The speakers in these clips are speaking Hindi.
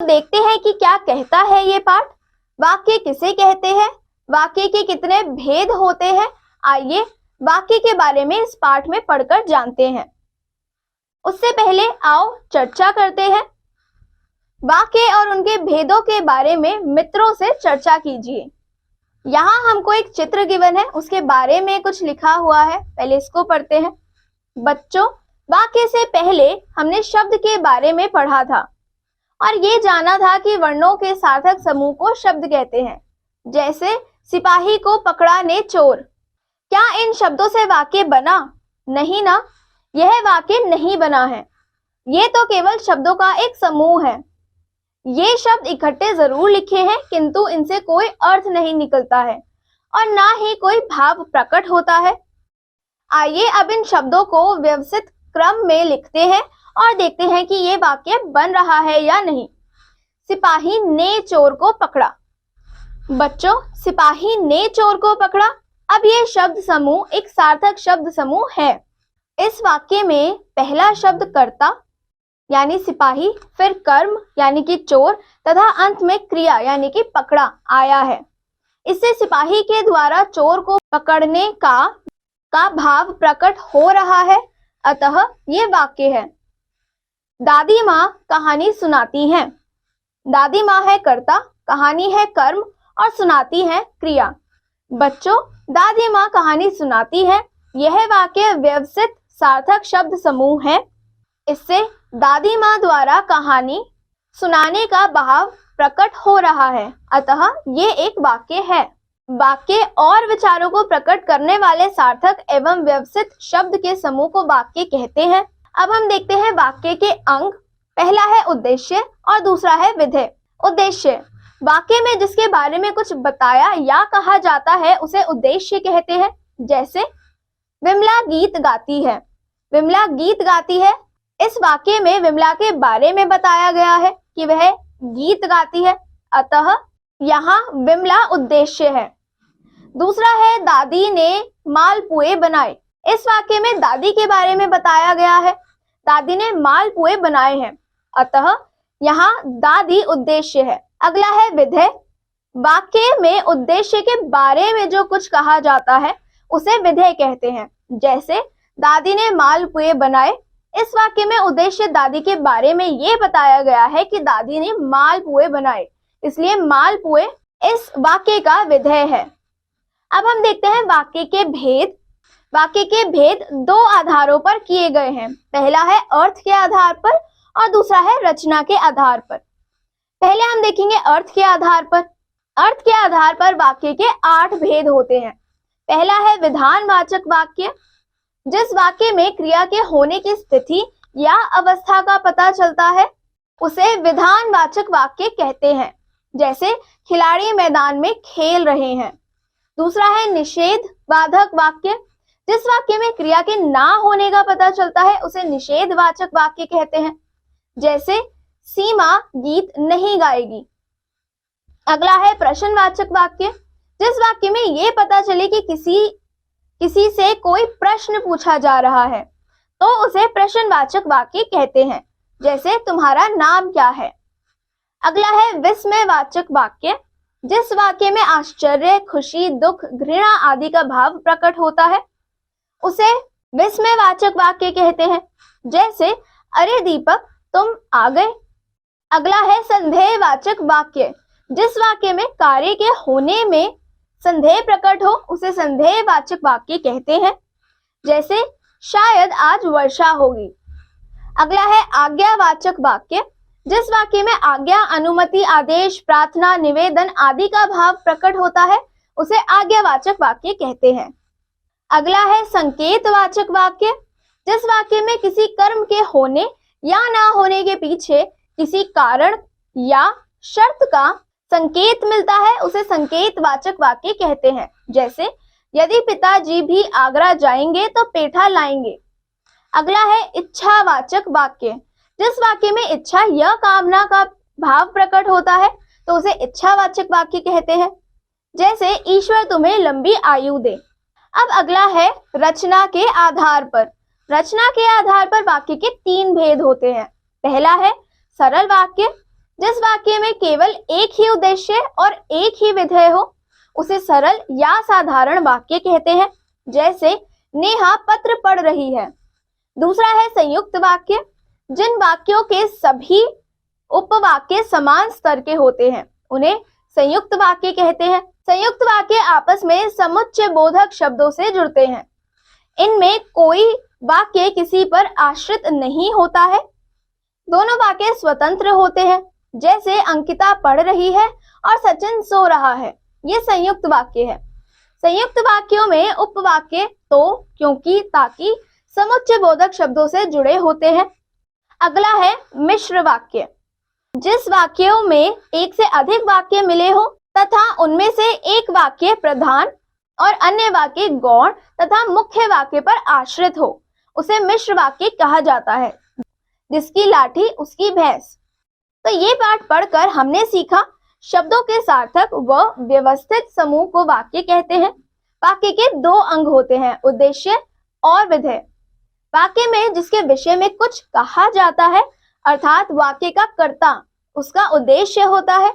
देखते हैं कि क्या कहता है ये पाठ। वाक्य किसे कहते हैं, वाक्य के कितने भेद होते हैं, आइए वाक्य के बारे में इस पाठ में पढ़कर जानते हैं। उससे पहले आओ चर्चा करते हैं। वाक्य और उनके भेदों के बारे में मित्रों से चर्चा कीजिए। यहाँ हमको एक चित्र गिवन है, उसके बारे में कुछ लिखा हुआ है, पहले इसको पढ़ते हैं। बच्चों, वाक्य से पहले हमने शब्द के बारे में पढ़ा था और ये जाना था कि वर्णों के सार्थक समूह को शब्द कहते हैं। जैसे सिपाही को पकड़ा ने चोर। क्या इन शब्दों से वाक्य बना? नहीं ना, यह वाक्य नहीं बना है। ये तो केवल शब्दों का एक समूह है। ये शब्द इकट्ठे जरूर लिखे हैं, किंतु इनसे कोई अर्थ नहीं निकलता है और ना ही कोई भाव प्रकट होता है। आइए अब इन शब्दों को व्यवस्थित क्रम में लिखते हैं और देखते हैं कि ये वाक्य बन रहा है या नहीं। सिपाही ने चोर को पकड़ा। बच्चों, सिपाही ने चोर को पकड़ा। अब ये शब्द समूह एक सार्थक शब्द समूह है। इस वाक्य में पहला शब्द कर्ता यानी सिपाही, फिर कर्म यानी कि चोर तथा अंत में क्रिया यानी कि पकड़ा आया है। इससे सिपाही के द्वारा चोर को पकड़ने का भाव प्रकट हो रहा है, अतः ये वाक्य है। दादी माँ कहानी सुनाती हैं। दादी माँ है कर्ता, कहानी है कर्म और सुनाती है क्रिया। बच्चों, दादी माँ कहानी सुनाती है, यह वाक्य व्यवस्थित सार्थक शब्द समूह है। इससे दादी माँ द्वारा कहानी सुनाने का भाव प्रकट हो रहा है, अतः ये एक वाक्य है। वाक्य और विचारों को प्रकट करने वाले सार्थक एवं व्यवस्थित शब्द के समूह को वाक्य कहते हैं। अब हम देखते हैं वाक्य के अंग। पहला है उद्देश्य और दूसरा है विधेय। उद्देश्य, वाक्य में जिसके बारे में कुछ बताया या कहा जाता है उसे उद्देश्य कहते हैं। जैसे विमला गीत गाती है। विमला गीत गाती है, इस वाक्य में विमला के बारे में बताया गया है कि वह गीत गाती है, अतः यहाँ विमला उद्देश्य है। दूसरा है दादी ने मालपुए बनाए। इस वाक्य में दादी के बारे में बताया गया है, दादी ने मालपुए बनाए हैं, अतः यहाँ दादी उद्देश्य है। अगला है विधेय। वाक्य में उद्देश्य के बारे में जो कुछ कहा जाता है उसे विधेय कहते हैं। जैसे दादी ने मालपुए बनाए, इस वाक्य में उद्देश्य दादी के बारे में ये बताया गया है कि दादी ने मालपुए बनाए, इसलिए मालपुए इस वाक्य का विधेय है। अब हम देखते हैं वाक्य के भेद। वाक्य के भेद दो आधारों पर किए गए हैं। पहला है अर्थ के आधार पर और दूसरा है रचना के आधार पर। पहले हम देखेंगे अर्थ के आधार पर। अर्थ के आधार पर वाक्य के 8 भेद होते हैं। पहला है विधानवाचक वाक्य। जिस वाक्य में क्रिया के होने की स्थिति या अवस्था का पता चलता है उसे विधानवाचक वाक्य कहते हैं। जैसे खिलाड़ी मैदान में खेल रहे हैं। दूसरा है निषेध बाधक वाक्य। जिस वाक्य में क्रिया के ना होने का पता चलता है उसे निषेधवाचक वाक्य कहते हैं। जैसे सीमा गीत नहीं गाएगी। अगला है प्रश्नवाचक वाक्य। जिस वाक्य में ये पता चले कि किसी से कोई प्रश्न पूछा जा रहा है तो उसे प्रश्नवाचक वाक्य कहते हैं। जैसे तुम्हारा नाम क्या है। अगला है विस्मयवाचक वाक्य। जिस वाक्य में आश्चर्य, खुशी, दुख, घृणा आदि का भाव प्रकट होता है उसे विस्मयवाचक वाक्य कहते हैं। जैसे अरे दीपक तुम आ गए। अगला है संदेहवाचक वाक्य। जिस वाक्य में कार्य के होने में संदेह प्रकट हो उसे संदेहवाचक वाक्य कहते हैं। जैसे शायद आज वर्षा होगी। अगला है आज्ञावाचक वाक्य। जिस वाक्य में आज्ञा, अनुमति, आदेश, प्रार्थना, निवेदन आदि का भाव प्रकट होता है उसे आज्ञावाचक वाक्य कहते हैं। अगला है संकेतवाचक वाक्य। जिस वाक्य में किसी कर्म के होने या ना होने के पीछे किसी कारण या शर्त का संकेत मिलता है उसे संकेतवाचक वाक्य कहते हैं। जैसे यदि पिताजी भी आगरा जाएंगे तो पेठा लाएंगे। अगला है इच्छावाचक वाक्य। जिस वाक्य में इच्छा या कामना का भाव प्रकट होता है तो उसे इच्छावाचक वाक्य कहते हैं। जैसे ईश्वर तुम्हें लंबी आयु दे। अब अगला है रचना के आधार पर। रचना के आधार पर वाक्य के 3 भेद होते हैं। पहला है सरल वाक्य। जिस वाक्य में केवल एक ही उद्देश्य और एक ही विधेय हो उसे सरल या साधारण वाक्य कहते हैं। जैसे नेहा पत्र पढ़ रही है। दूसरा है संयुक्त वाक्य। जिन वाक्यों के सभी उपवाक्य समान स्तर के होते हैं उन्हें संयुक्त वाक्य कहते हैं। संयुक्त वाक्य आपस में समुच्चय बोधक शब्दों से जुड़ते हैं। इनमें कोई वाक्य किसी पर आश्रित नहीं होता है। दोनों वाक्य स्वतंत्र होते हैं। जैसे अंकिता पढ़ रही है और सचिन सो रहा है, ये संयुक्त वाक्य है। संयुक्त वाक्यों में उपवाक्य तो, क्योंकि, ताकि समुच्चय बोधक शब्दों से जुड़े होते हैं। अगला है मिश्र वाक्य। जिस वाक्यों में एक से अधिक वाक्य मिले हो तथा उनमें से एक वाक्य प्रधान और अन्य वाक्य गौण तथा मुख्य वाक्य पर आश्रित हो उसे मिश्र वाक्य कहा जाता है। जिसकी लाठी उसकी भैंस। तो ये पाठ पढ़कर हमने सीखा शब्दों के सार्थक व व्यवस्थित समूह को वाक्य कहते हैं। वाक्य के दो अंग होते हैं, उद्देश्य और विधेय। वाक्य में जिसके विषय में कुछ कहा जाता है अर्थात वाक्य का कर्ता उसका उद्देश्य होता है।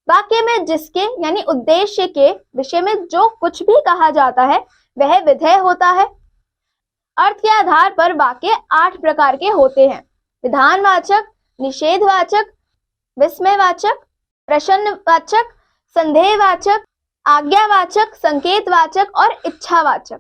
वाक्य में जिसके यानी उद्देश्य के विषय में जो कुछ भी कहा जाता है वह विधेय होता है। अर्थ के आधार पर वाक्य 8 प्रकार के होते हैं। विधानवाचक, निषेधवाचक, विस्मयवाचक, प्रश्नवाचक, संदेहवाचक, आज्ञावाचक, संकेतवाचक और इच्छावाचक।